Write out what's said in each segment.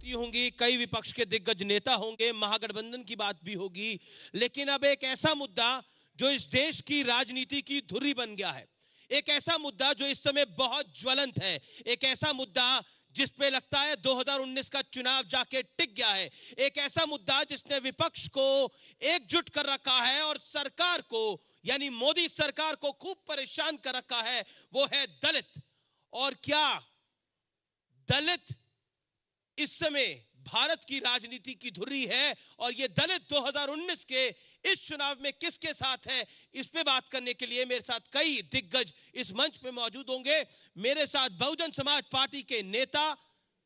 Party होंगी, कई विपक्ष के दिग्गज नेता होंगे, महागठबंधन की बात भी होगी, लेकिन अब एक ऐसा मुद्दा जो इस देश की राजनीति की धुरी बन गया है, एक ऐसा मुद्दा जो इस समय बहुत ज्वलंत है, एक ऐसा मुद्दा जिस पे लगता है 2019 का चुनाव जाके टिक गया है, एक ऐसा मुद्दा जिसने विपक्ष को एकजुट कर रखा है और सरकार को यानी मोदी सरकार को खूब परेशान कर रखा है, वो है दलित। और क्या दलित इस समय भारत की राजनीति की धुरी है और ये दलित 2019 के इस चुनाव में किसके साथ है, इस पे बात करने के लिए मेरे साथ कई दिग्गज इस मंच पे मौजूद होंगे। मेरे साथ बहुजन समाज पार्टी के नेता,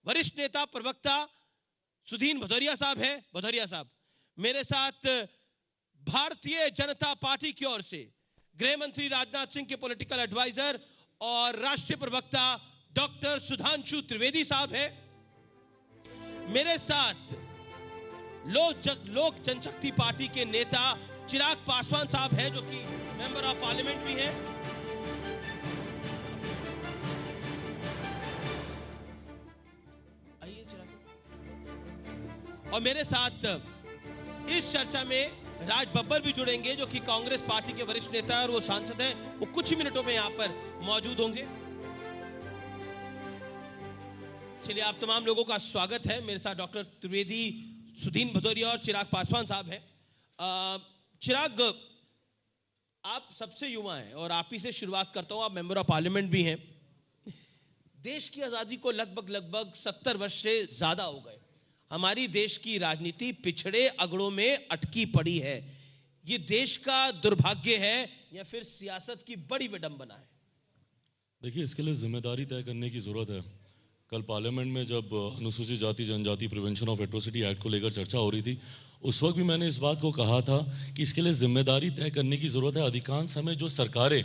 वरिष्ठ नेता, प्रवक्ता सुधीन भदौरिया साहब हैं। भदौरिया साहब, मेरे साथ भारतीय जनता पार्टी की ओर से गृह मंत्री राजनाथ सिंह के पॉलिटिकल एडवाइजर और राष्ट्रीय प्रवक्ता डॉक्टर सुधांशु त्रिवेदी साहब हैं। मेरे साथ लोक जनशक्ति पार्टी के नेता चिराग पासवान साहब हैं, जो कि मेंबर ऑफ पार्लियामेंट भी हैं। आइए चिराग। और मेरे साथ इस चर्चा में राज बब्बर भी जुड़ेंगे, जो कि कांग्रेस पार्टी के वरिष्ठ नेता है और वो सांसद हैं, वो कुछ ही मिनटों में यहां पर मौजूद होंगे। चलिए, आप तमाम लोगों का स्वागत है। मेरे साथ डॉक्टर त्रिवेदी, सुधीन भदौरिया और चिराग पासवान साहब हैं। चिराग, आप सबसे युवा हैं और आप ही से शुरुआत करता हूं। आप मेंबर ऑफ पार्लियामेंट भी हैं। देश की आज़ादी को लगभग 70 वर्ष से ज़्यादा हो गए। हमारी देश की राजनीति पिछड़े अगड़ों में अटकी पड़ी है। ये देश का दुर्भाग्य है या फिर सियासत की बड़ी विडंबना है? देखिए, इसके लिए जिम्मेदारी तय करने की ज़रूरत है। कल पार्लियामेंट में जब अनुसूचित जाति जनजाति प्रिवेंशन ऑफ एट्रोसिटी एक्ट को लेकर चर्चा हो रही थी, उस वक्त भी मैंने इस बात को कहा था कि इसके लिए जिम्मेदारी तय करने की ज़रूरत है। अधिकांश समय जो सरकारें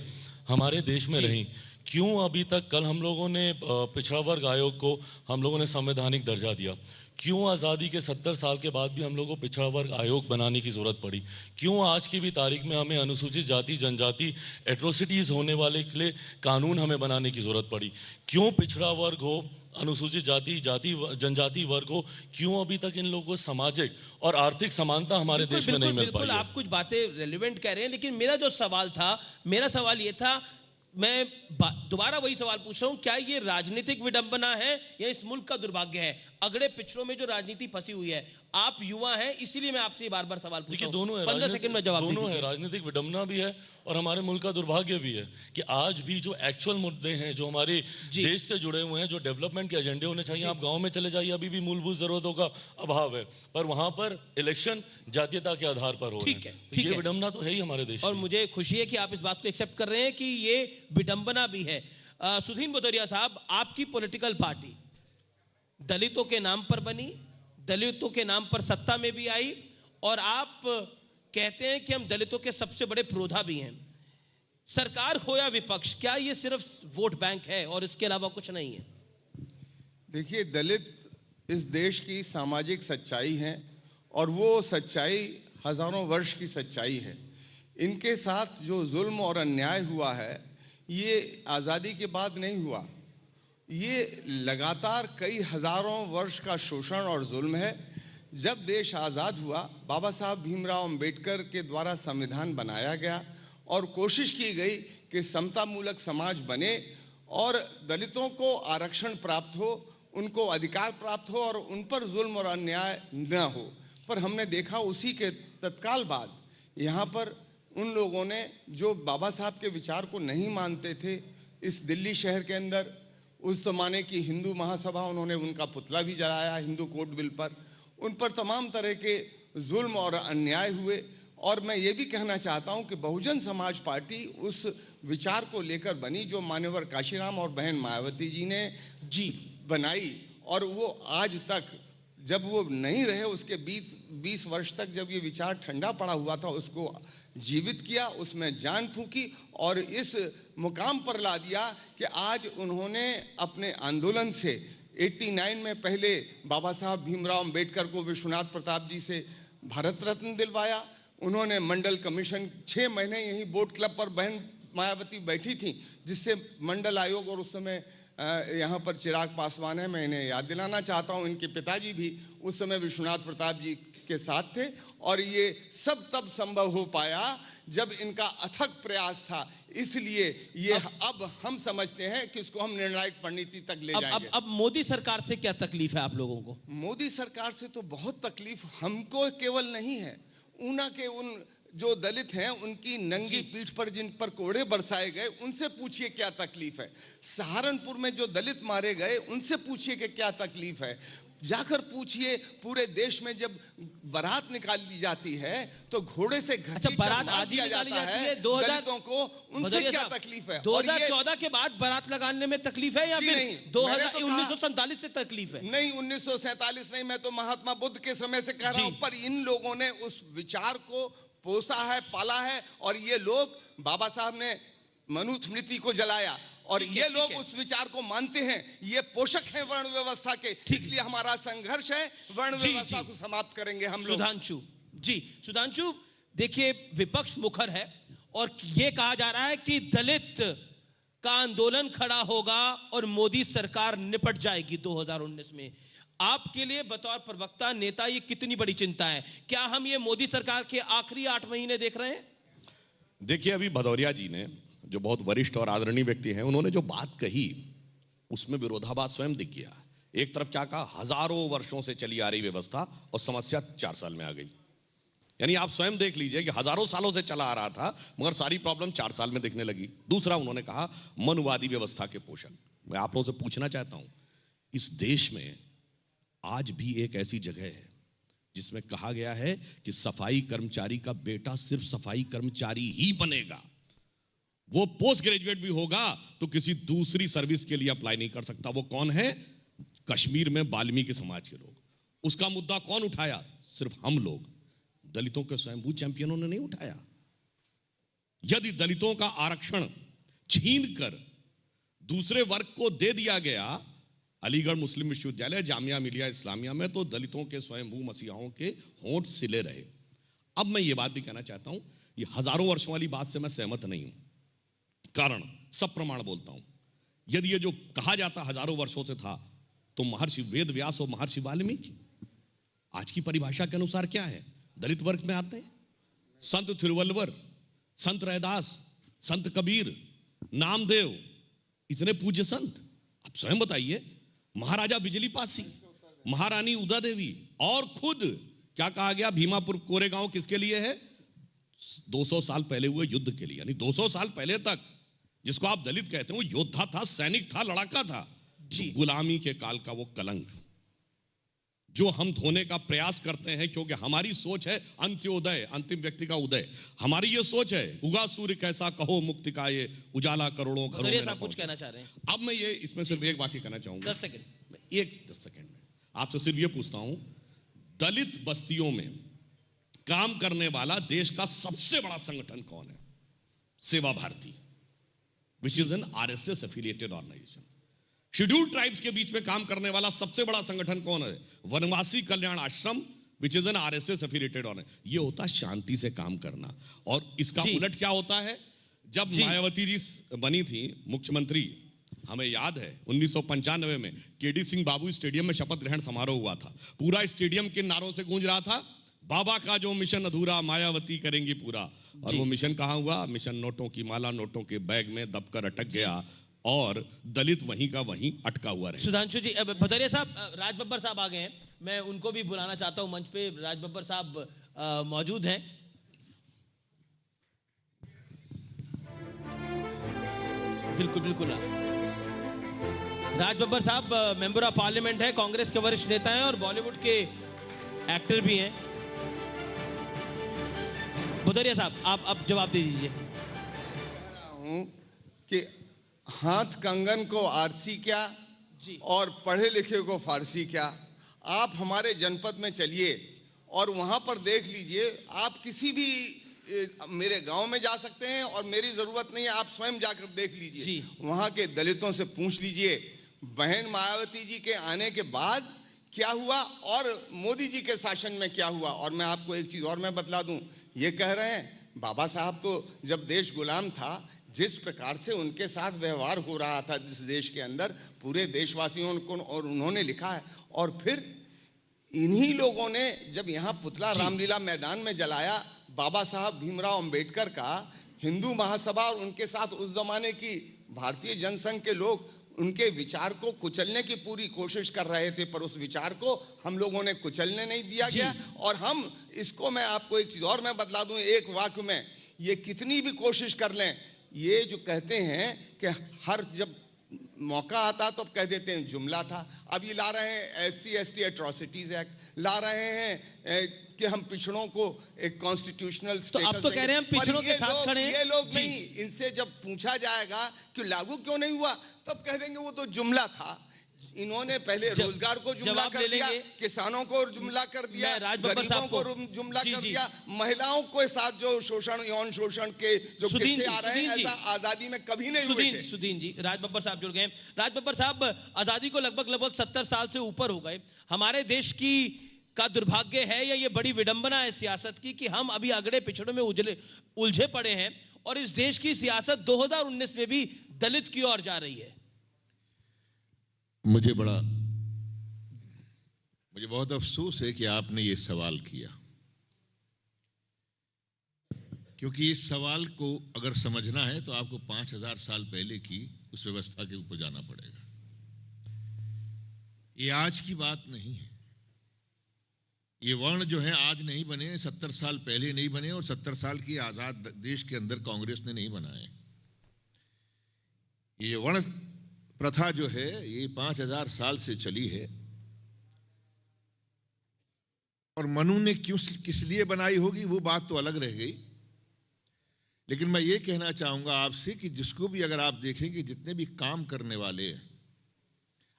हमारे देश में रहीं, क्यों अभी तक, कल हम लोगों ने पिछड़ा वर्ग आयोग को हम लोगों ने संवैधानिक दर्जा दिया, क्यों आज़ादी के 70 साल के बाद भी हम लोगों को पिछड़ा वर्ग आयोग बनाने की ज़रूरत पड़ी, क्यों आज की भी तारीख में हमें अनुसूचित जाति जनजाति एट्रोसिटीज़ होने वाले के लिए कानून हमें बनाने की ज़रूरत पड़ी, क्यों पिछड़ा वर्ग हो, अनुसूचित जाति जनजाति वर्ग हो, क्यों अभी तक इन लोगों को सामाजिक और आर्थिक समानता हमारे देश में नहीं मिल पाई है? आप कुछ बातें रेलिवेंट कह रहे हैं, लेकिन मेरा जो सवाल था, मेरा सवाल ये था, मैं दोबारा वही सवाल पूछ रहा हूं, क्या ये राजनीतिक विडंबना है या इस मुल्क का दुर्भाग्य है? अगड़े पिछड़ों में जो राजनीति फंसी हुई है, आप युवा हैं इसीलिए मैं आपसे बार बार सवाल पूछ रहा हूं। दोनों है, 15 सेकंड में जवाब दोनों है। राजनीतिक विडंबना भी है और हमारे मुल्क का दुर्भाग्य भी है कि आज भी जो एक्चुअल मुद्दे हैं, जो हमारे देश से जुड़े हुए हैं, जो डेवलपमेंट के एजेंडे होने चाहिए, आप गांव में चले जाइए, अभी भी मूलभूत जरूरतों का अभाव है, पर वहां पर इलेक्शन जातीयता के आधार पर हो रहे हैं। ये विडंबना तो है ही हमारे देश और मुझे खुशी है कि आप इस बात को एक्सेप्ट कर रहे हैं कि ये विडंबना भी है। सुधीन भदौरिया साहब, आपकी पॉलिटिकल पार्टी दलितों के नाम पर बनी, दलितों के नाम पर सत्ता में भी आई और आप कहते हैं कि हम दलितों के सबसे बड़े प्रोधा भी हैं। सरकार हो या विपक्ष, क्या ये सिर्फ वोट बैंक है और इसके अलावा कुछ नहीं है? देखिए, दलित इस देश की सामाजिक सच्चाई है और वो सच्चाई हजारों वर्ष की सच्चाई है। इनके साथ जो जुल्म और अन्याय हुआ है, ये आज़ादी के बाद नहीं हुआ, ये लगातार कई हजारों वर्ष का शोषण और जुल्म है। जब देश आज़ाद हुआ, बाबा साहब भीमराव अंबेडकर के द्वारा संविधान बनाया गया और कोशिश की गई कि समतामूलक समाज बने और दलितों को आरक्षण प्राप्त हो, उनको अधिकार प्राप्त हो और उन पर जुल्म और अन्याय न हो। पर हमने देखा उसी के तत्काल बाद यहाँ पर उन लोगों ने जो बाबा साहब के विचार को नहीं मानते थे, इस दिल्ली शहर के अंदर उस ज़माने की हिंदू महासभा, उन्होंने उनका पुतला भी जलाया हिंदू कोड बिल पर। उन पर तमाम तरह के जुल्म और अन्याय हुए और मैं ये भी कहना चाहता हूँ कि बहुजन समाज पार्टी उस विचार को लेकर बनी जो मान्यवर काशीराम और बहन मायावती जी ने बनाई और वो आज तक, जब वो नहीं रहे, उसके 20 वर्ष तक जब ये विचार ठंडा पड़ा हुआ था, उसको जीवित किया, उसमें जान फूंकी और इस मुकाम पर ला दिया कि आज उन्होंने अपने आंदोलन से 89 में पहले बाबा साहब भीमराव अंबेडकर को विश्वनाथ प्रताप जी से भारत रत्न दिलवाया। उन्होंने मंडल कमीशन 6 महीने यहीं बोट क्लब पर बहन मायावती बैठी थी, जिससे मंडल आयोग और उस समय यहाँ पर चिराग पासवान है, मैं इन्हें याद दिलाना चाहता हूँ, इनके पिताजी भी उस समय विश्वनाथ प्रताप जी के साथ थे। और ये सब तब संभव हो पाया जब इनका अथक प्रयास था। इसलिए ये अब हम समझते हैं कि इसको हम निर्णायक परिणति तक ले जाएंगे। अब मोदी सरकार से क्या तकलीफ है आप लोगों को? मोदी सरकार से तो बहुत तकलीफ हमको केवल नहीं है, ऊना के उन जो दलित हैं उनकी नंगी पीठ पर जिन पर कोड़े बरसाए गए उनसे पूछिए क्या तकलीफ है। सहारनपुर में जो दलित मारे गए उनसे पूछिए कि क्या तकलीफ है। जाकर पूछिए पूरे देश में जब बारात निकाली जाती है तो घोड़े से घसीट बारात आज ही निकाली जाती है 2000 दलितों को, उनसे क्या तकलीफ है? 2014 के बाद बारात लगाने में तकलीफ है या फिर 1947 से तकलीफ है? नहीं, 1947 नहीं, मैं तो महात्मा बुद्ध के समय से कह रहा हूं। पर इन लोगों ने उस विचार को पोसा है, पाला है, और ये लोग, बाबा साहब ने मनुस्मृति को जलाया और ये लोग उस विचार को मानते हैं। ये पोषक हैं वर्ण व्यवस्था के, इसलिए हमारा संघर्ष है, वर्ण व्यवस्था को समाप्त करेंगे हम लोग। सुधांशु, देखिए विपक्ष मुखर है और ये कहा जा रहा है कि दलित का आंदोलन खड़ा होगा और मोदी सरकार निपट जाएगी 2019 में। आपके लिए बतौर प्रवक्ता नेता ये कितनी बड़ी चिंता है? क्या हम ये मोदी सरकार के आखिरी 8 महीने देख रहे हैं? देखिए, अभी भदौरिया जी ने, जो बहुत वरिष्ठ और आदरणीय व्यक्ति हैं, उन्होंने जो बात कही उसमें विरोधाभास स्वयं दिख गया। एक तरफ क्या कहा, हजारों वर्षों से चली आ रही व्यवस्था और समस्या 4 साल में आ गई। यानी आप स्वयं देख लीजिए कि हजारों सालों से चला आ रहा था मगर सारी प्रॉब्लम 4 साल में दिखने लगी। दूसरा उन्होंने कहा मनुवादी व्यवस्था के पोषक। मैं आप लोगों से पूछना चाहता हूं, इस देश में आज भी एक ऐसी जगह है जिसमें कहा गया है कि सफाई कर्मचारी का बेटा सिर्फ सफाई कर्मचारी ही बनेगा, वो पोस्ट ग्रेजुएट भी होगा तो किसी दूसरी सर्विस के लिए अप्लाई नहीं कर सकता। वो कौन है? कश्मीर में वाल्मीकि समाज के लोग। उसका मुद्दा कौन उठाया? सिर्फ हम लोग, दलितों के स्वयंभू चैंपियनों ने नहीं उठाया। यदि दलितों का आरक्षण छीन कर दूसरे वर्ग को दे दिया गया, अलीगढ़ मुस्लिम विश्वविद्यालय, जामिया मिलिया इस्लामिया में, तो दलितों के स्वयंभू मसीहाओं के होंठ सिले रहे। अब मैं ये बात भी कहना चाहता हूं, ये हजारों वर्षों वाली बात से मैं सहमत नहीं हूं। कारण सब प्रमाण बोलता हूं। यदि ये जो कहा जाता हजारों वर्षों से था, तो महर्षि वेद व्यास और महर्षि वाल्मीकि आज की परिभाषा के अनुसार क्या है? दलित वर्ग में आते हैं संत थिरुवल्लुवर, संत रैदास, संत कबीर, नामदेव, इतने पूज्य संत। आप स्वयं बताइए, महाराजा बिजली पासी, महारानी उदा देवी, और खुद क्या कहा गया, भीमापुर कोरेगांव किसके लिए है? 200 साल पहले हुए युद्ध के लिए। यानी 200 साल पहले तक जिसको आप दलित कहते हैं वो योद्धा था, सैनिक था, लड़ाका था। गुलामी के काल का वो कलंक जो हम धोने का प्रयास करते हैं, क्योंकि हमारी सोच है अंत्योदय, अंतिम व्यक्ति का उदय। हमारी ये सोच है उगा सूर्य कैसा कहो मुक्ति का ये उजाला करोड़ों घरों में ना कुछ कहना चाह रहे हैं? अब मैं ये इसमें सिर्फ एक वाक्य कहना चाहूंगा, 10 सेकंड। 10 सेकंड में आपसे सिर्फ ये पूछता हूं, दलित बस्तियों में काम करने वाला देश का सबसे बड़ा संगठन कौन है? Seva Bharati, which is an RSS affiliated organisation. Scheduled tribes के बीच में काम करने वाला सबसे बड़ा संगठन कौन है? Vanvasi Kalyan Ashram, which is an RSS affiliated organisation. ये होता है शांति से काम करना। और इसका उलट क्या होता है? जब मायावती जी बनी थी मुख्यमंत्री, हमें याद है 1995 में KD सिंह बाबू स्टेडियम में शपथ ग्रहण समारोह हुआ था। पूरा स्टेडियम किन नारों से गूंज रहा था? बाबा का जो मिशन अधूरा मायावती करेंगी पूरा। और वो मिशन कहां हुआ? मिशन नोटों की माला नोटों के बैग में दबकर अटक गया और दलित वहीं का वहीं अटका हुआ रहे। सुधांशु जी, भदौरिया साहब, राज बब्बर साहब आ गए हैं, मैं उनको भी बुलाना चाहता हूं मंच पे। राज बब्बर साहब मौजूद हैं। बिल्कुल बिल्कुल। राज बब्बर साहब मेंबर ऑफ पार्लियामेंट है, कांग्रेस के वरिष्ठ नेता हैं और बॉलीवुड के एक्टर भी हैं। भदौरिया साहब, आप अब जवाब दे दीजिए। कि हाथ कंगन को आरसी क्या और पढ़े लिखे को फारसी क्या। आप हमारे जनपद में चलिए और वहां पर देख लीजिए। आप किसी भी मेरे गांव में जा सकते हैं और मेरी जरूरत नहीं है, आप स्वयं जाकर देख लीजिए। वहां के दलितों से पूछ लीजिए बहन मायावती जी के आने के बाद क्या हुआ और मोदी जी के शासन में क्या हुआ। और मैं आपको एक चीज और मैं बतला दूं, ये कह रहे हैं बाबा साहब तो जब देश गुलाम था, जिस प्रकार से उनके साथ व्यवहार हो रहा था इस देश के अंदर, पूरे देशवासियों को, और उन्होंने लिखा है। और फिर इन्हीं लोगों ने जब यहाँ पुतला रामलीला मैदान में जलाया बाबा साहब भीमराव अंबेडकर का, हिंदू महासभा और उनके साथ उस जमाने की भारतीय जनसंघ के लोग उनके विचार को कुचलने की पूरी कोशिश कर रहे थे, पर उस विचार को हम लोगों ने कुचलने नहीं दिया गया। और हम इसको, मैं आपको एक चीज और मैं बतला दूं एक वाक्य में, ये कितनी भी कोशिश कर लें, ये जो कहते हैं कि हर जब मौका आता तो कह देते हैं जुमला था, अब ये ला रहे हैं SC/ST एट्रोसिटीज एक्ट, ला रहे हैं कि हम पिछड़ों को एक कॉन्स्टिट्यूशनल तो आप तो कह रहे हैं हम पिछड़ों के साथ खड़े हैं। ये लोग नहीं, इनसे जब पूछा जाएगा कि लागू क्यों नहीं हुआ, तब कह देंगे वो तो जुमला था। इन्होंने पहले रोजगार को जुमला कर दिया, किसानों को जुमला कर दिया, गरीबों को जुमला कर दिया, महिलाओं के साथ जो शोषण, यौन शोषण के जो किस्से आ रहे हैं, ऐसा आजादी में कभी नहीं हुए थे। सुदीन जी, राज बब्बर साहब जुड़ गए। राज बब्बर साहब, आजादी को लगभग 70 साल से ऊपर हो गए। हमारे देश की का दुर्भाग्य है या ये बड़ी विडंबना है सियासत की कि हम अभी अगड़े पिछड़ों में उलझे पड़े हैं, और इस देश की सियासत 2019 में भी दलित की ओर जा रही है। मुझे बहुत अफसोस है कि आपने ये सवाल किया, क्योंकि इस सवाल को अगर समझना है तो आपको 5000 साल पहले की उस व्यवस्था के ऊपर जाना पड़ेगा। ये आज की बात नहीं है। ये वर्ण जो है आज नहीं बने, 70 साल पहले नहीं बने, और 70 साल की आजाद देश के अंदर कांग्रेस ने नहीं बनाए। ये वर्ण प्रथा जो है ये 5000 साल से चली है, और मनु ने क्यों किस लिए बनाई होगी वो बात तो अलग रह गई। लेकिन मैं ये कहना चाहूंगा आपसे कि जिसको भी अगर आप देखेंगे, जितने भी काम करने वाले,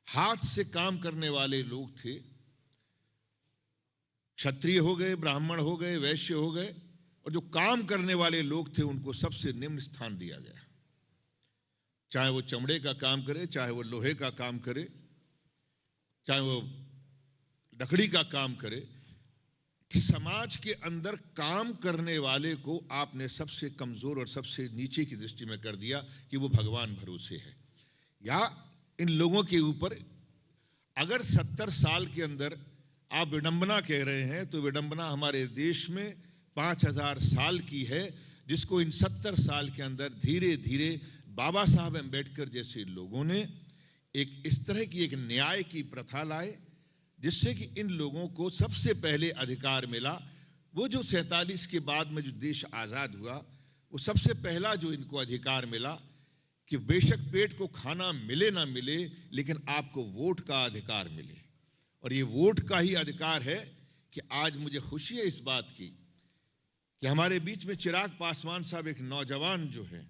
हाथ से काम करने वाले लोग थे, क्षत्रिय हो गए, ब्राह्मण हो गए, वैश्य हो गए, और जो काम करने वाले लोग थे उनको सबसे निम्न स्थान दिया गया। चाहे वो चमड़े का काम करे, चाहे वो लोहे का काम करे, चाहे वो लकड़ी का काम करे, कि समाज के अंदर काम करने वाले को आपने सबसे कमजोर और सबसे नीचे की दृष्टि में कर दिया कि वो भगवान भरोसे है। या इन लोगों के ऊपर अगर 70 साल के अंदर आप विडंबना कह रहे हैं, तो विडंबना हमारे देश में 5000 साल की है, जिसको इन 70 साल के अंदर धीरे धीरे बाबा साहब अम्बेडकर जैसे लोगों ने एक इस तरह की एक न्याय की प्रथा लाए, जिससे कि इन लोगों को सबसे पहले अधिकार मिला। वो जो 47 के बाद में जो देश आज़ाद हुआ, वो सबसे पहला जो इनको अधिकार मिला कि बेशक पेट को खाना मिले ना मिले, लेकिन आपको वोट का अधिकार मिले। और ये वोट का ही अधिकार है कि आज मुझे खुशी है इस बात की कि हमारे बीच में चिराग पासवान साहब, एक नौजवान जो है,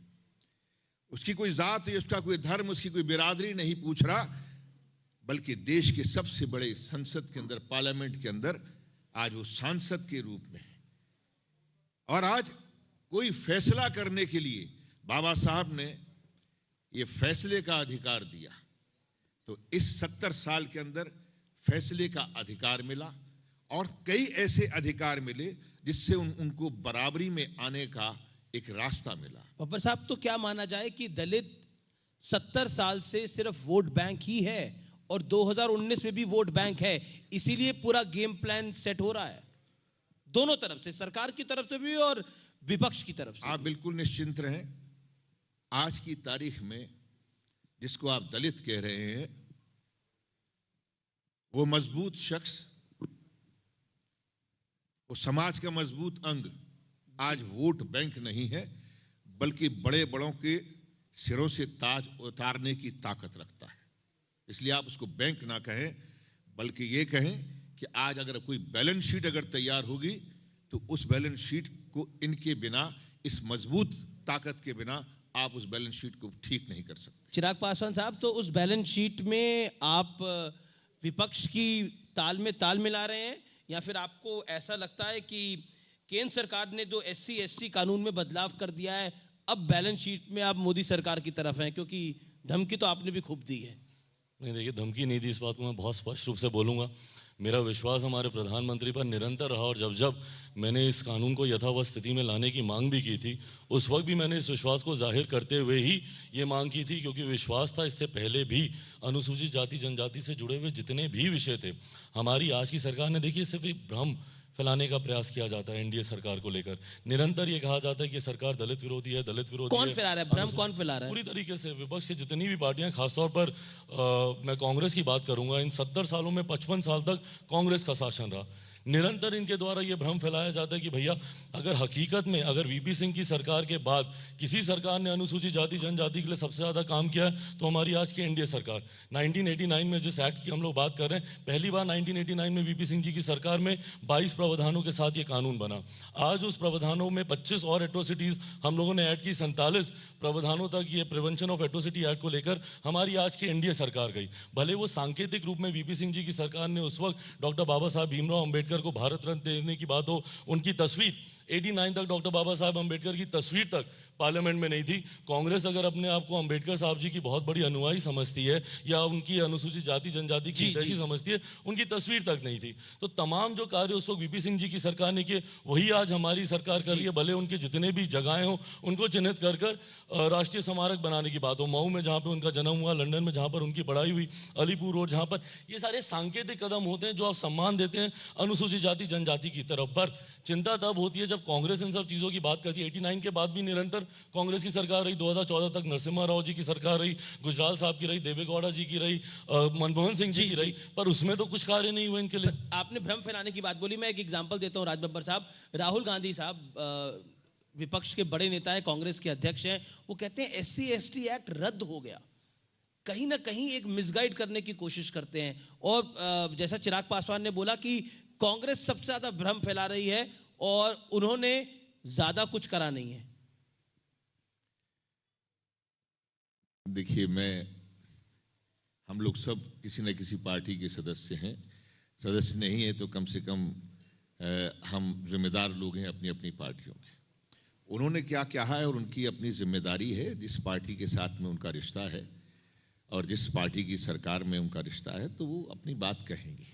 उसकी कोई जात, उसका कोई धर्म, उसकी कोई बिरादरी नहीं पूछ रहा, बल्कि देश के सबसे बड़े संसद के अंदर, पार्लियामेंट के अंदर आज वो सांसद के रूप में है। और आज कोई फैसला करने के लिए बाबा साहब ने ये फैसले का अधिकार दिया। तो इस 70 साल के अंदर फैसले का अधिकार मिला, और कई ऐसे अधिकार मिले जिससे उनको बराबरी में आने का एक रास्ता मिला। बब्बर साहब, तो क्या माना जाए कि दलित 70 साल से सिर्फ वोट बैंक ही है, और 2019 में भी वोट बैंक है, इसीलिए पूरा गेम प्लान सेट हो रहा है दोनों तरफ से, सरकार की तरफ से भी और विपक्ष की तरफ से? आप बिल्कुल निश्चिंत रहें, आज की तारीख में जिसको आप दलित कह रहे हैं, वो मजबूत शख्स, वो समाज का मजबूत अंग आज वोट बैंक नहीं है, बल्कि बड़े बड़ों के सिरों से ताज उतारने की ताकत रखता है। इसलिए आप उसको बैंक ना कहें, बल्कि ये कहें कि आज अगर कोई बैलेंस शीट अगर तैयार होगी, तो उस बैलेंस शीट को इनके बिना, इस मजबूत ताकत के बिना आप उस बैलेंस शीट को ठीक नहीं कर सकते। चिराग पासवान साहब, तो उस बैलेंस शीट में आप विपक्ष की ताल में ताल मिला रहे हैं, या फिर आपको ऐसा लगता है कि केंद्र सरकार ने जो SC/ST कानून में बदलाव कर दिया है, अब बैलेंस शीट में आप मोदी सरकार की तरफ हैं? क्योंकि धमकी तो आपने भी खूब दी है। नहीं, देखिए, धमकी नहीं दी, इस बात को मैं बहुत स्पष्ट रूप से बोलूँगा। मेरा विश्वास हमारे प्रधानमंत्री पर निरंतर रहा और जब जब मैंने इस कानून को यथावत स्थिति में लाने की मांग भी की थी, उस वक्त भी मैंने इस विश्वास को जाहिर करते हुए ही ये मांग की थी, क्योंकि विश्वास था इससे पहले भी अनुसूचित जाति जनजाति से जुड़े हुए जितने भी विषय थे, हमारी आज की सरकार ने, देखिए, सिर्फ एक भ्रम फैलाने का प्रयास किया जाता है एनडीए सरकार को लेकर। निरंतर ये कहा जाता है कि सरकार दलित विरोधी है, दलित विरोधी कौन है। फैला रहा है भ्रम, कौन फैला रहा है? पूरी तरीके से विपक्ष की जितनी भी पार्टियां, खासतौर पर मैं कांग्रेस की बात करूंगा, इन 70 सालों में 55 साल तक कांग्रेस का शासन रहा। निरंतर इनके द्वारा ये भ्रम फैलाया जाता है कि भैया अगर हकीकत में अगर वीपी सिंह की सरकार के बाद किसी सरकार ने अनुसूचित जाति जनजाति के लिए सबसे ज़्यादा काम किया है तो हमारी आज की एनडीए सरकार। 1989 में जिस एक्ट की हम लोग बात कर रहे हैं, पहली बार 1989 में वीपी सिंह जी की सरकार में 22 प्रावधानों के साथ ये कानून बना। आज उस प्रावधानों में 25 और एट्रोसिटीज़ हम लोगों ने ऐड की, 47 प्रावधानों तक ये प्रिवेंशन ऑफ एट्रोसिटी एक्ट को लेकर हमारी आज की एनडीए सरकार गई। भले वो सांकेतिक रूप में वीपी सिंह जी की सरकार ने उस वक्त डॉक्टर बाबा साहब भीमराव अम्बेडकर को भारत रत्न देने की बात हो, उनकी तस्वीर 89 तक डॉक्टर बाबा साहब अम्बेडकर की तस्वीर तक पार्लियामेंट में नहीं थी। कांग्रेस अगर अपने आप को अम्बेडकर साहब जी की बहुत बड़ी अनुयायी समझती है या उनकी अनुसूचित जाति जनजाति की हितैषी समझती है, उनकी तस्वीर तक नहीं थी। तो तमाम जो कार्य उस वक्त वीपी सिंह जी की सरकार ने किए वही आज हमारी सरकार कर रही है। भले उनके जितने भी जगहें हो उनको चिन्हित कर कर राष्ट्रीय स्मारक बनाने की बात हो, मऊ में जहाँ पे उनका जन्म हुआ, लंदन में जहाँ पर उनकी पढ़ाई हुई, अलीपुर रोड जहाँ पर, ये सारे सांकेतिक कदम होते हैं जो आप सम्मान देते हैं अनुसूचित जाति जनजाति की तरफ। पर चिंता तब होती है जब कांग्रेस इन सब चीज़ों की बात करती है। 89 के बाद भी निरंतर कांग्रेस की सरकार रही, 2014 तक नरसिम्हा राव जी की सरकार रही, गुजराल साहब की रही, देवेगौड़ा जी की रही, मनमोहन सिंह जी की रही, पर उसमें तो कुछ कार्य नहीं हुए इनके लिए। आपने भ्रम फैलाने की बात बोली, मैं एक एग्जांपल देता हूं। राज बब्बर साहब, राहुल गांधी साहब विपक्ष के बड़े नेता है, कांग्रेस के अध्यक्ष हैं, वो कहते हैं SC ST एक्ट रद्द हो गया। कहीं ना कहीं एक मिसगाइड करने की कोशिश करते हैं। और जैसा चिराग पासवान ने बोला कि कांग्रेस सबसे ज्यादा भ्रम फैला रही है और उन्होंने ज्यादा कुछ करा नहीं है। देखिए, हम लोग सब किसी न किसी पार्टी के सदस्य हैं। सदस्य नहीं है तो कम से कम हम जिम्मेदार लोग हैं अपनी अपनी पार्टियों के। उन्होंने क्या कहा है और उनकी अपनी जिम्मेदारी है, जिस पार्टी के साथ में उनका रिश्ता है और जिस पार्टी की सरकार में उनका रिश्ता है तो वो अपनी बात कहेंगे।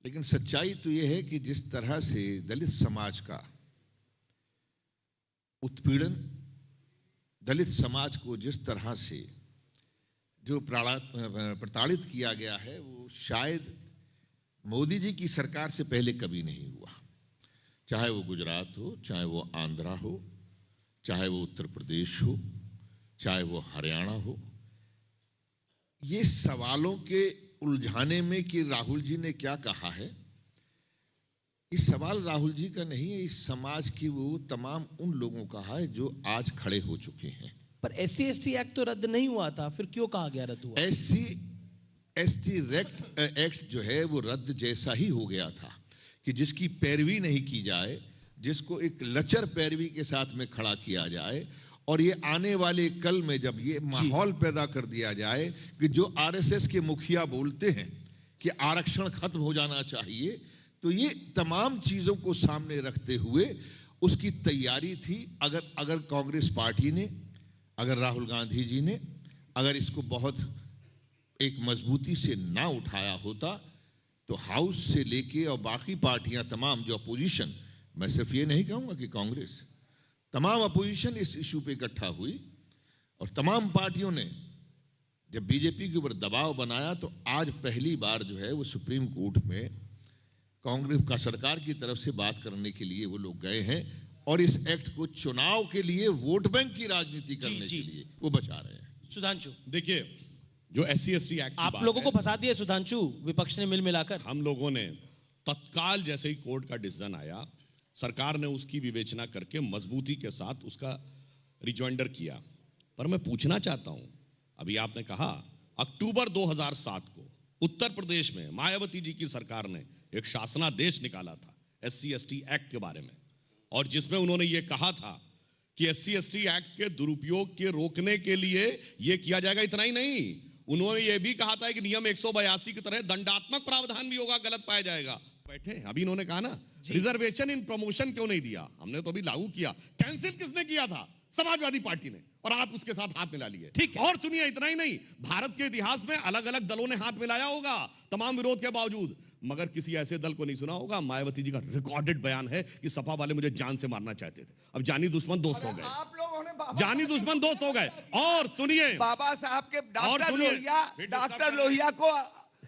लेकिन सच्चाई तो ये है कि जिस तरह से दलित समाज का उत्पीड़न, दलित समाज को जिस तरह से जो प्रताड़ित किया गया है, वो शायद मोदी जी की सरकार से पहले कभी नहीं हुआ। चाहे वो गुजरात हो, चाहे वो आंध्रा हो, चाहे वो उत्तर प्रदेश हो, चाहे वो हरियाणा हो। ये सवालों के उलझाने में कि राहुल जी ने क्या कहा है, इस सवाल राहुल जी का नहीं है, इस समाज की वो तमाम उन लोगों का है जो आज खड़े हो चुके हैं। पर SC ST एक्ट तो रद्द नहीं हुआ था, फिर क्यों कहा गया रद्द हुआ? SC ST एक्ट जो है वो रद्द जैसा ही हो गया था कि जिसकी पैरवी नहीं की जाए, जिसको एक लचर पैरवी के साथ में खड़ा किया जाए और ये आने वाले कल में जब ये माहौल पैदा कर दिया जाए कि जो RSS के मुखिया बोलते हैं कि आरक्षण खत्म हो जाना चाहिए, तो ये तमाम चीज़ों को सामने रखते हुए उसकी तैयारी थी। अगर कांग्रेस पार्टी ने, अगर राहुल गांधी जी ने अगर इसको बहुत एक मजबूती से ना उठाया होता तो हाउस से लेके और बाकी पार्टियां तमाम जो अपोजिशन, मैं सिर्फ ये नहीं कहूँगा कि कांग्रेस, तमाम अपोजिशन इस इशू पे इकट्ठा हुई और तमाम पार्टियों ने जब बीजेपी के ऊपर दबाव बनाया तो आज पहली बार जो है वो सुप्रीम कोर्ट में कांग्रेस का सरकार की तरफ से बात करने के लिए वो लोग गए हैं और इस एक्ट को चुनाव के लिए वोट बैंक की राजनीति करने के लिए वो बचा रहे हैं। सुधांशु, देखिए, जो SC ST एक्ट आप लोगों को फंसा दिया सुधांशु विपक्ष ने मिल मिलाकर। हम लोगों ने तत्काल जैसे ही कोर्ट का डिसीजन आया, सरकार ने उसकी विवेचना करके मजबूती के साथ उसका रिजॉइंडर किया। पर मैं पूछना चाहता हूं, अभी आपने कहा अक्टूबर 2007 को उत्तर प्रदेश में मायावती जी की सरकार ने एक शासनादेश निकाला था SC ST एक्ट के बारे में, और जिसमें उन्होंने ये कहा था कि SC ST एक्ट के दुरुपयोग के रोकने के लिए ये किया जाएगा। इतना ही नहीं, उन्होंने ये भी कहा था कि नियम 182 की तरह दंडात्मक प्रावधान भी होगा, गलत पाया जाएगा। बैठे अभी इन्होंने कहा ना, रिजर्वेशन इन प्रमोशन क्यों नहीं दिया? हमने तो अभी लागू किया। कैंसिल किसने किया था? समाजवादी पार्टी ने, और आप उसके साथ हाथ मिला लिए। ठीक है। और सुनिए, इतना ही नहीं, भारत के इतिहास में अलग अलग दलों ने हाथ मिलाया होगा तमाम विरोध के बावजूद, मगर किसी ऐसे दल को नहीं सुना होगा। मायावती जी का रिकॉर्डेड बयान है कि सपा वाले मुझे जान से मारना चाहते थे, अब जानी दुश्मन दोस्त हो गए, आप लोगों ने जानी दुश्मन दोस्त हो गए। और सुनिए, बाबा साहब के और सुनिए, डॉक्टर लोहिया को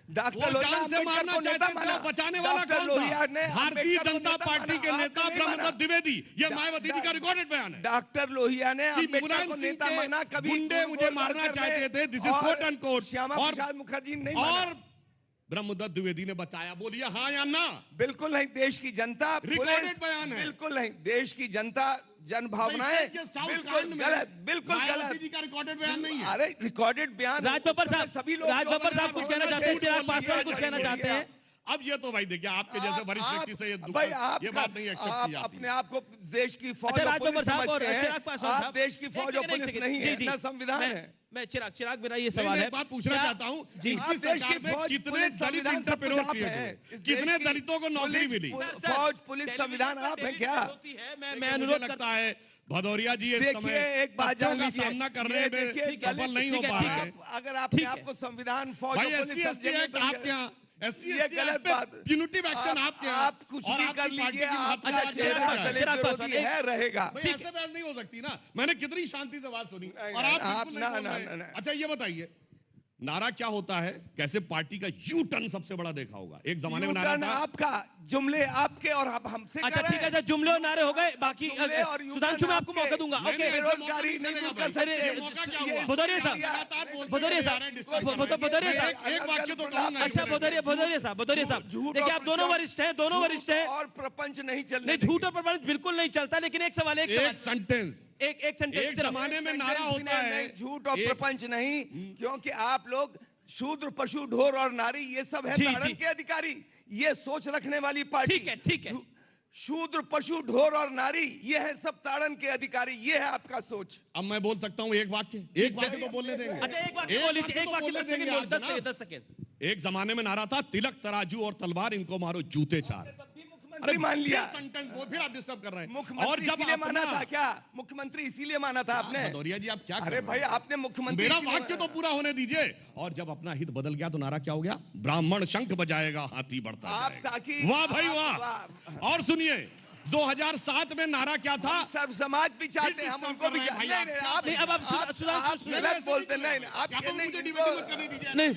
वो जान से मारना चाहते थे, और बचाने वाला कौन था? भारतीय जनता पार्टी के नेता ब्रह्मदत्त द्विवेदी। ये मायावती जी का रिकॉर्डेड बयान है। डॉक्टर लोहिया ने कि मुलायम सिंह के गुंडे मुझे मारना चाहते थे, this is quote and quote, Shyama Prasad Mukherjee नहीं और ब्रह्मदत्त द्विवेदी ने बचाया। बोलिए हाँ या ना? बिल्कुल नहीं। देश की जनता, रिकॉर्डेड बयान है। बिल्कुल नहीं। देश की जनता, जन भावनाएं, बिल्कुल गलत, बिल्कुल गलत। जी का रिकॉर्डेड बयान नहीं है। अरे रिकॉर्डेड बयान राज बब्बर साहब, सभी लोग, राज बब्बर साहब कुछ कहना चाहते हैं, चिराग पासवान कुछ कहना चाहते हैं। अब ये तो भाई देखिए, आपके जैसे वरिष्ठ व्यक्ति से ये बात नहीं एक्सेप्ट की जाती। अपने आप को देश की फौज अच्छा, और राज पुलिस बब्बर साहब और समझते हैं। चिराग पासवान आप साहब, देश की फौज और पुलिस नहीं है, ना संविधान है। मैं चिराग मेरा ये सवाल है, एक बात पूछना चाहता हूँ, जी, इनकी सरकार में कितने दलित एंटरप्रेन्योर क्रिएट हुए, कितने दलितों को नौकरी मिली? फौज पुलिस संविधान आप है क्या? मैं अनुरोध लगता है भदौरिया जी इस समय एक बात जान का लीजिए, सामना करने में सफल नहीं हो पा रहे हैं। अगर आपने आपको संविधान, फौज और पुलिस समझेंगे तो आपके यहाँ ये गलत बात। प्यूनिटिव एक्शन आपके यहाँ, आप कुछ भी कर लीजिए, आपका अच्छा, चेहरा चिराग दलित पासवान, विरोधी है, रहेगा। ऐसे बात नहीं हो सकती ना। मैंने कितनी शांति से बात सुनी और आप बिल्कुल नहीं बोल रहे। अच्छा ये बताइए, नारा क्या होता है? कैसे पार्टी का यू टर्न सबसे बड़ा देखा होगा? एक जमाने में नारा था आपका, जुमले आपके और आप हमसे कर अच्छा रहे ठीक है, हैं। जुमले और नारे हो गए, बाकी जुमले और यू सुधांशु मैं टर्न आपको मौका दूंगा। आपके। ओके, बेरोजगारी नहीं दूर कर सकते। भदौरिया साहब, भदौरिया साहब, एक वाक्य तो कहूंगा। अच्छा भदौरिया साहब, देखिए आप दोनों वरिष्ठ हैं, और प्रपंच नहीं चलने नहीं, झूठ और प्रमाणित बिल्कुल नहीं चलता, लेकिन एक सवाल, एक सेंटेंस, एक सेंटेंस एक जमाने में नारा होता है झूठ और प्रपंच नहीं, क्योंकि आप लोग शूद्र, पशु, ढोर और नारी ये सब है जी, ताड़न जी। के अधिकारी। ये सोच रखने वाली पार्टी। ठीक है। शूद्र, पशु, ढोर और नारी ये है सब ताड़न के अधिकारी। ये है आपका सोच। अब मैं बोल सकता हूँ एक वाक्य तो बोलने देंगे। अच्छा एक वाक्य बोल लीजिए, एक वाक्य 10 सेकंड। एक जमाने में नारा था, तिलक, तराजू और तलवार, इनको मारो जूते चार। अरे मान लिया सेंटेंस वो फिर आप डिस्टर्ब कर रहे हैं। मुख्यमंत्री और जब इसीलिए माना अपना था क्या? मुख्यमंत्री इसीलिए माना था आपने? भदौरिया जी आप क्या कर अरे रहे हैं? भाई आपने मुख्यमंत्री, मेरा वाक्य तो पूरा होने दीजिए। और जब अपना हित बदल गया तो नारा क्या हो गया? ब्राह्मण शंख बजाएगा, हाथी बढ़ता आप जाएगा। ताकि वाह भाई वाह। और सुनिए, 2007 में नारा क्या था? सर्व समाज भी चाहते हैं, हम उनको भी चाहते हैं। नहीं, अब आप गलत बोलते नहीं, आप ये नहीं।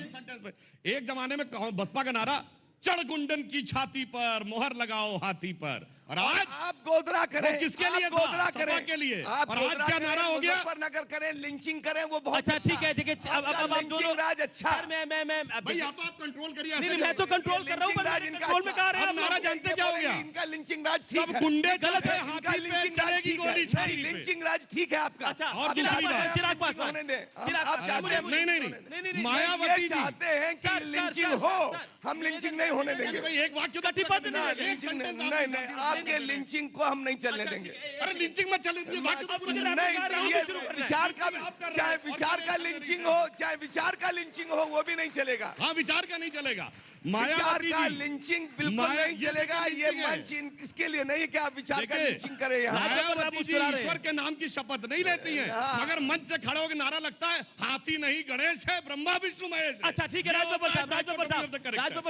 एक जमाने में बसपा का नारा, चढ़ गुंडन की छाती पर, मोहर लगाओ हाथी पर। और आज आप गोदरा करें, वो किसके लिए था? गोदरा सपा करें के लिए। आप और आज क्या नारा हो गया? मुजफ्फरनगर करें, लिंचिंग करें, वो बहुत अच्छा ठीक है, अब आप दोनों राज अच्छा। सर, मैं भाई या तो आप कंट्रोल करिए। नहीं, मैं तो कंट्रोल कर रहा हूं, पर कंट्रोल में कहा रहे हैं अब नारा जानते क्या हो गया? इनका लिंचिंग राज सब गुंडे गलत है, इनका हाथी पे चलेगी गोली छाती पे। लिंचिंग राज ठीक है आपका। अच्छा, और दूसरी बात, चिराग पासवान, होने दें। चिराग आप चाहते हैं नहीं, मायावती ये जी चाहते हैं कि लिंचिंग हो, हम लिंचिंग नहीं होने देंगे। एक वाक्य तो कटिबद्ध ना, लिंचिंग नहीं, आपके लिंचिंग को हम नहीं चलने देंगे। अरे लिंचिंग मत चलने दीजिए, वाक्य तो पूरा नहीं, ये विचार का, चाहे विचार का लिंचिंग हो, चाहे विचार का लिंचिंग हो, वो भी नहीं चलेगा। हाँ, विचार का नहीं चलेगा। विचार मायावती का जी, लिंचिंग बिल्कुल नहीं चलेगा। ये मंच इसके लिए नहीं कि आप विचार का लिंचिंग करें यहाँ। मायावती जी ईश्वर के नाम की शपथ नहीं लेती हैं, मगर मंच से खड़े होकर नारा लगता है, हाथी नहीं गणेश है, ब्रह्मा विष्णु महेश है। अच्छा ठीक है, राज बब्बर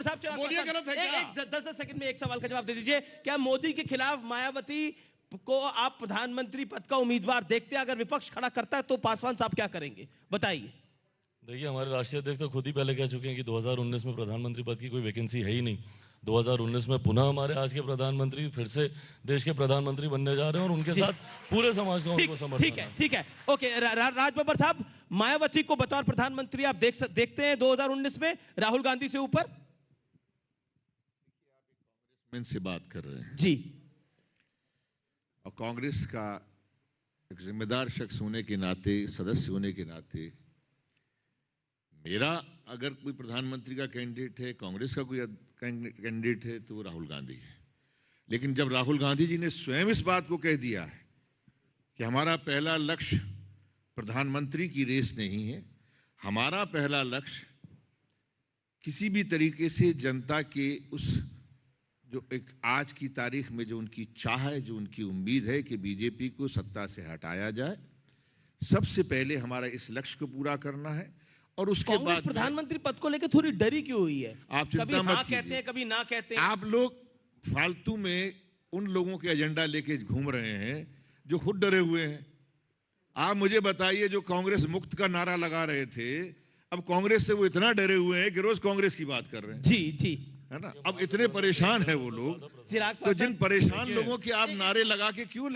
साहब, बोलिए, गलत है क्या? 10 सेकंड में एक सवाल का जवाब दे दीजिए। क्या मोदी के खिलाफ मायावती को आप प्रधानमंत्री पद का उम्मीदवार देखते हैं? अगर विपक्ष खड़ा करता है तो पासवान साहब क्या करेंगे, बताइए। देखिए, हमारे राष्ट्रीय अध्यक्ष तो खुद ही पहले कह चुके हैं कि 2019 में प्रधानमंत्री पद की कोई वैकेंसी है ही नहीं। 2019 में पुनः हमारे आज के प्रधानमंत्री फिर से देश के प्रधानमंत्री बनने जा रहे हैं, और उनके साथ पूरे समाज का उनको समर्थन है। ठीक है, ओके। राज बब्बर साहब, मायावती को बतौर प्रधानमंत्री आप देखते हैं 2019 में राहुल गांधी से ऊपर? से बात कर रहे हैं जी, और कांग्रेस का एक जिम्मेदार शख्स होने के नाते, सदस्य होने के नाते, मेरा अगर कोई प्रधानमंत्री का कैंडिडेट है, कांग्रेस का कोई कैंडिडेट है, तो वो राहुल गांधी है। लेकिन जब राहुल गांधी जी ने स्वयं इस बात को कह दिया है कि हमारा पहला लक्ष्य प्रधानमंत्री की रेस नहीं है, हमारा पहला लक्ष्य किसी भी तरीके से जनता के उस जो एक आज की तारीख में जो उनकी चाह है, जो उनकी उम्मीद है कि बीजेपी को सत्ता से हटाया जाए, सबसे पहले हमारा इस लक्ष्य को पूरा करना है। और उसके कांग्रेस बाद प्रधानमंत्री पद को लेकर थोड़ी डरी क्यों हुई है? आप चिंता कभी मत हाँ कीजिए। कहते हैं, कभी ना कहते हैं। आप लोग फालतू में उन लोगों के एजेंडा लेके घूम रहे हैं जो खुद डरे हुए हैं। आप मुझे बताइए, जो कांग्रेस मुक्त का नारा लगा रहे थे, अब कांग्रेस से वो इतना डरे हुए हैं कि रोज कांग्रेस की बात कर रहे हैं, जी जी, है ना। अब इतने परेशान है वो लोग, चिराग तो जिन परेशान लोगों के आप नारे लगा के क्यों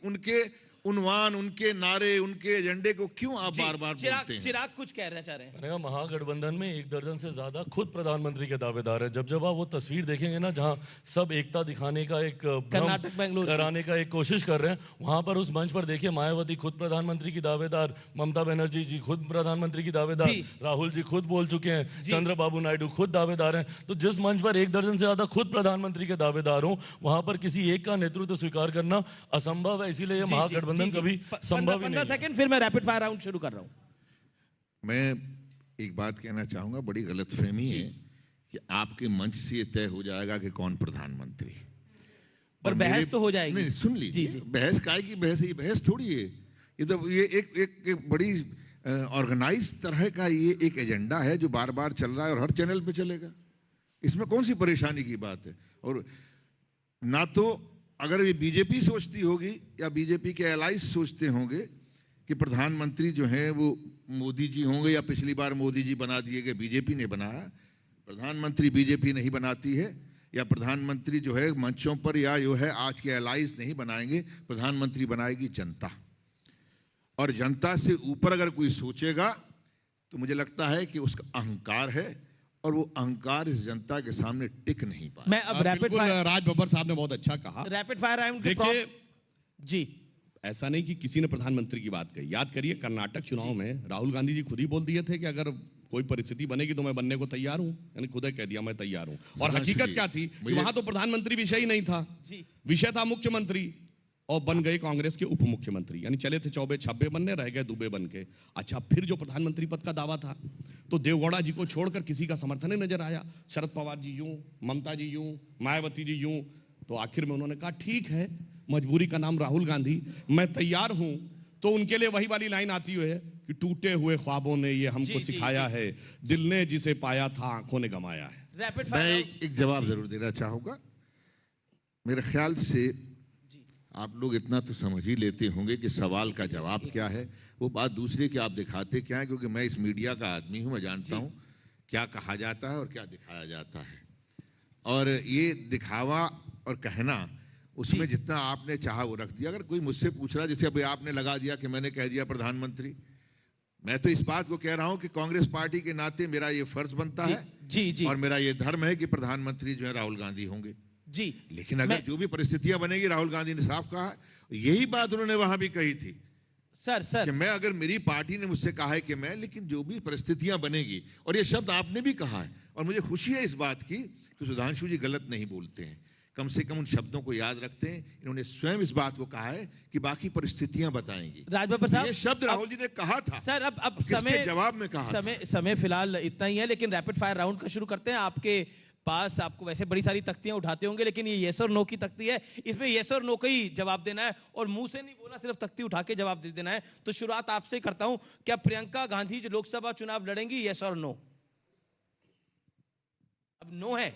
उनके उन्वान, उनके नारे, उनके एजेंडे को क्यों आप बार बार बोलते हैं? चिराग कुछ कहना चाह रहे हैं। मैंने कहा महागठबंधन में 1 दर्जन से ज्यादा खुद प्रधानमंत्री के दावेदार हैं। जब आप वो तस्वीर देखेंगे ना, जहां सब एकता दिखाने का एक कर्नाटक, बेंगलुरु कराने का एक कोशिश कर रहे हैं, वहां पर उस मंच पर देखिए मायावती खुद प्रधानमंत्री की दावेदार, ममता बनर्जी जी खुद प्रधानमंत्री की दावेदार, राहुल जी खुद बोल चुके हैं, चंद्रबाबू नायडू खुद दावेदार हैं। तो जिस मंच पर 1 दर्जन से ज्यादा खुद प्रधानमंत्री के दावेदार हो, वहां पर किसी एक का नेतृत्व स्वीकार करना असंभव है। इसीलिए महागठबंधन कभी संभव ही नहीं 15 सेकंड, फिर मैं रैपिड फायर राउंड शुरू कर रहा हूं। मैं एक बात कहना चाहूंगा, बड़ी गलतफहमी है कि आपके मंच से ये तय हो जाएगा कि कौन प्रधानमंत्री, और बहस तो हो जाएगी। नहीं, सुन लीजिए, बहस काय की बहस है? ये बहस थोड़ी है, ये तो ये एक बड़ी ऑर्गेनाइज तरह का ये एक एजेंडा है जो बार बार चल रहा है और हर चैनल पे चलेगा। इसमें कौन सी परेशानी की बात है? और ना तो अगर ये बीजेपी सोचती होगी या बीजेपी के एलाइज सोचते होंगे कि प्रधानमंत्री जो हैं वो मोदी जी होंगे, या पिछली बार मोदी जी बना दिए गए, बीजेपी ने बनाया। प्रधानमंत्री बीजेपी नहीं बनाती है, या प्रधानमंत्री जो है मंचों पर या जो है आज के एलाइज नहीं बनाएंगे, प्रधानमंत्री बनाएगी जनता। और जनता से ऊपर अगर कोई सोचेगा तो मुझे लगता है कि उसका अहंकार है, और वो अहंकार इस जनता के सामने टिक नहीं पाए। मैं अब रैपिड फायर, राज बब्बर साहब ने बहुत अच्छा कहा। रैपिड फायर राउंड देखिए, जी, ऐसा नहीं कि किसी ने प्रधानमंत्री की बात कही। याद करिए, कर्नाटक चुनाव में राहुल गांधी जी खुद ही बोल दिए थे कि अगर कोई परिस्थिति बनेगी तो मैं बनने को तैयार हूं, यानी खुद ही कह दिया मैं तैयार हूं। और हकीकत क्या थी कि वहां तो प्रधानमंत्री विषय ही नहीं था, विषय था मुख्यमंत्री, और बन गए कांग्रेस के उप मुख्यमंत्री, यानी चले थे चौबे छब्बे बनने, रह गए दुबे बन के। अच्छा, फिर जो प्रधानमंत्री पद का दावा था, तो देवगौड़ा जी को छोड़कर किसी का समर्थन ही नजर आया। शरद पवार जी यूं, ममता जी यूं, मायावती जी यूं। तो आखिर में उन्होंने कहा ठीक है, मजबूरी का नाम राहुल गांधी, मैं तैयार हूं। तो उनके लिए वही वाली लाइन आती हुई है कि टूटे हुए ख्वाबों ने ये हमको सिखाया है, दिल ने जिसे पाया था आंखों ने गंवाया है। रैपिड मैं फायर एक जवाब जरूर देना चाहूंगा। मेरे ख्याल से आप लोग इतना तो समझ ही लेते होंगे कि सवाल का जवाब क्या है, वो बात दूसरे की आप दिखाते क्या है, क्योंकि मैं इस मीडिया का आदमी हूं, मैं जानता हूं क्या कहा जाता है और क्या दिखाया जाता है। और ये दिखावा और कहना, उसमें जितना आपने चाहा वो रख दिया। अगर कोई मुझसे पूछ रहा है, जैसे अभी आपने लगा दिया कि मैंने कह दिया प्रधानमंत्री, मैं तो इस बात को कह रहा हूं कि कांग्रेस पार्टी के नाते मेरा ये फर्ज बनता है जी, और मेरा ये धर्म है कि प्रधानमंत्री जो है राहुल गांधी होंगे जी। लेकिन अगर जो भी परिस्थितियां बनेगी, राहुल गांधी ने साफ कहा, यही बात उन्होंने वहां भी कही थी सर कि मैं, अगर मेरी पार्टी ने मुझसे कहा है कि मैं, लेकिन जो भी परिस्थितियां बनेगी, और ये शब्द आपने भी कहा है, और मुझे खुशी है इस बात की कि सुधांशु जी गलत नहीं बोलते हैं, कम से कम उन शब्दों को याद रखते हैं। इन्होंने स्वयं इस बात को कहा है कि बाकी परिस्थितियां बताएंगी। राज बब्बर साहब, ये शब्द राहुल जी ने कहा था सर अब किसके समय जवाब में कहा था? समय फिलहाल इतना ही है, लेकिन रैपिड फायर राउंड का शुरू करते हैं। आपके पास आपको वैसे बड़ी सारी तख्तियां उठाते होंगे, लेकिन ये येस और नो की तख्ती है, इसमें येस और नो का ही जवाब देना है, और मुंह से नहीं बोला, सिर्फ तख्ती उठा के जवाब दे देना है। तो शुरुआत आपसे करता हूं, क्या प्रियंका गांधी जो लोकसभा चुनाव लड़ेंगी, येस और नो? अब नो है,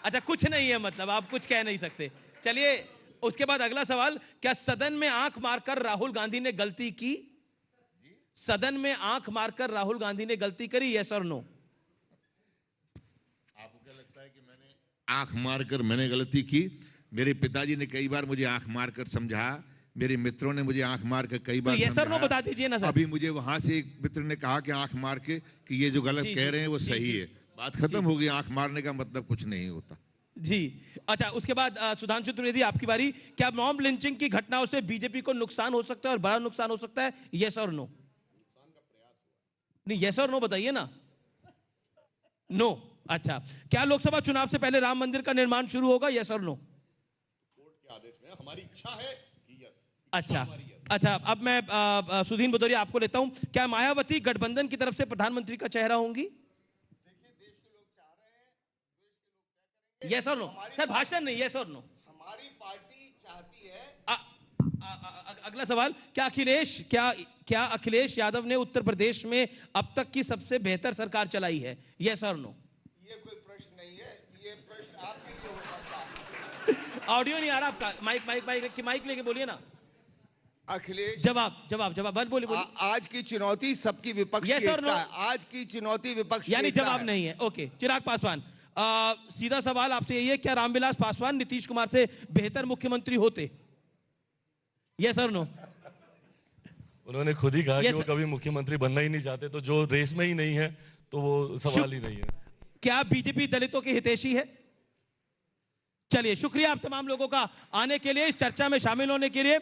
अच्छा कुछ नहीं है, मतलब आप कुछ कह नहीं सकते। चलिए, उसके बाद अगला सवाल, क्या सदन में आंख मारकर राहुल गांधी ने गलती की? सदन में आंख मारकर राहुल गांधी ने गलती करी, येस और नो? आपको क्या लगता है कि मैंने आंख मारकर मैंने गलती की? मेरे पिताजी ने कई बार मुझे आंख मारकर समझाया, मेरे मित्रों ने मुझे आंख मारकर कई बार येस और नो बता दीजिए ना सर। अभी मुझे वहां से एक मित्र ने कहा कि आंख मार के कि ये जो गलत कह रहे हैं वो सही है, बात खत्म हो गई। आंख मारने का मतलब कुछ नहीं होता जी। अच्छा, उसके बाद सुधांशु त्रिवेदी आपकी बारी। क्या मॉब लिंचिंग की घटनाओं से बीजेपी को नुकसान हो सकता है, और बड़ा नुकसान हो सकता है, येस और नो? नहीं, येस और नो बताइए ना। नो। अच्छा, क्या लोकसभा चुनाव से पहले राम मंदिर का निर्माण शुरू होगा, येस और नो? कोर्ट के आदेश में हमारी इच्छा है कि यस। अच्छा, अब मैं सुधीन भदौरिया आपको लेता हूं। क्या मायावती गठबंधन की तरफ से प्रधानमंत्री का चेहरा होंगी? यस और नो सर, भाषण नहीं, यस और नो। हमारी पार्टी चाहती है। अगला सवाल, क्या अखिलेश यादव ने उत्तर प्रदेश में अब तक की सबसे बेहतर सरकार चलाई है? यस और नो। ये कोई प्रश्न नहीं है, ये प्रश्न आपके लिए हो सकता है। ऑडियो नहीं आ रहा आपका, माइक लेके बोलिए ना। अखिलेश, जवाब बस बोलिए। आज की चुनौती सबकी विपक्ष की एकता है। आज की चुनौती विपक्ष की यानी एकता जवाब है। नहीं है। ओके, चिराग पासवान, सीधा सवाल आपसे यही है, क्या रामविलास पासवान नीतीश कुमार से बेहतर मुख्यमंत्री होते? यस और नो। उन्होंने खुद ही कहा कि Yes, वो कभी मुख्यमंत्री बनना ही नहीं चाहते, तो जो रेस में ही नहीं है तो वो सवाल ही नहीं है। क्या बीजेपी दलितों की हितैषी है? चलिए, शुक्रिया आप तमाम लोगों का आने के लिए, इस चर्चा में शामिल होने के लिए।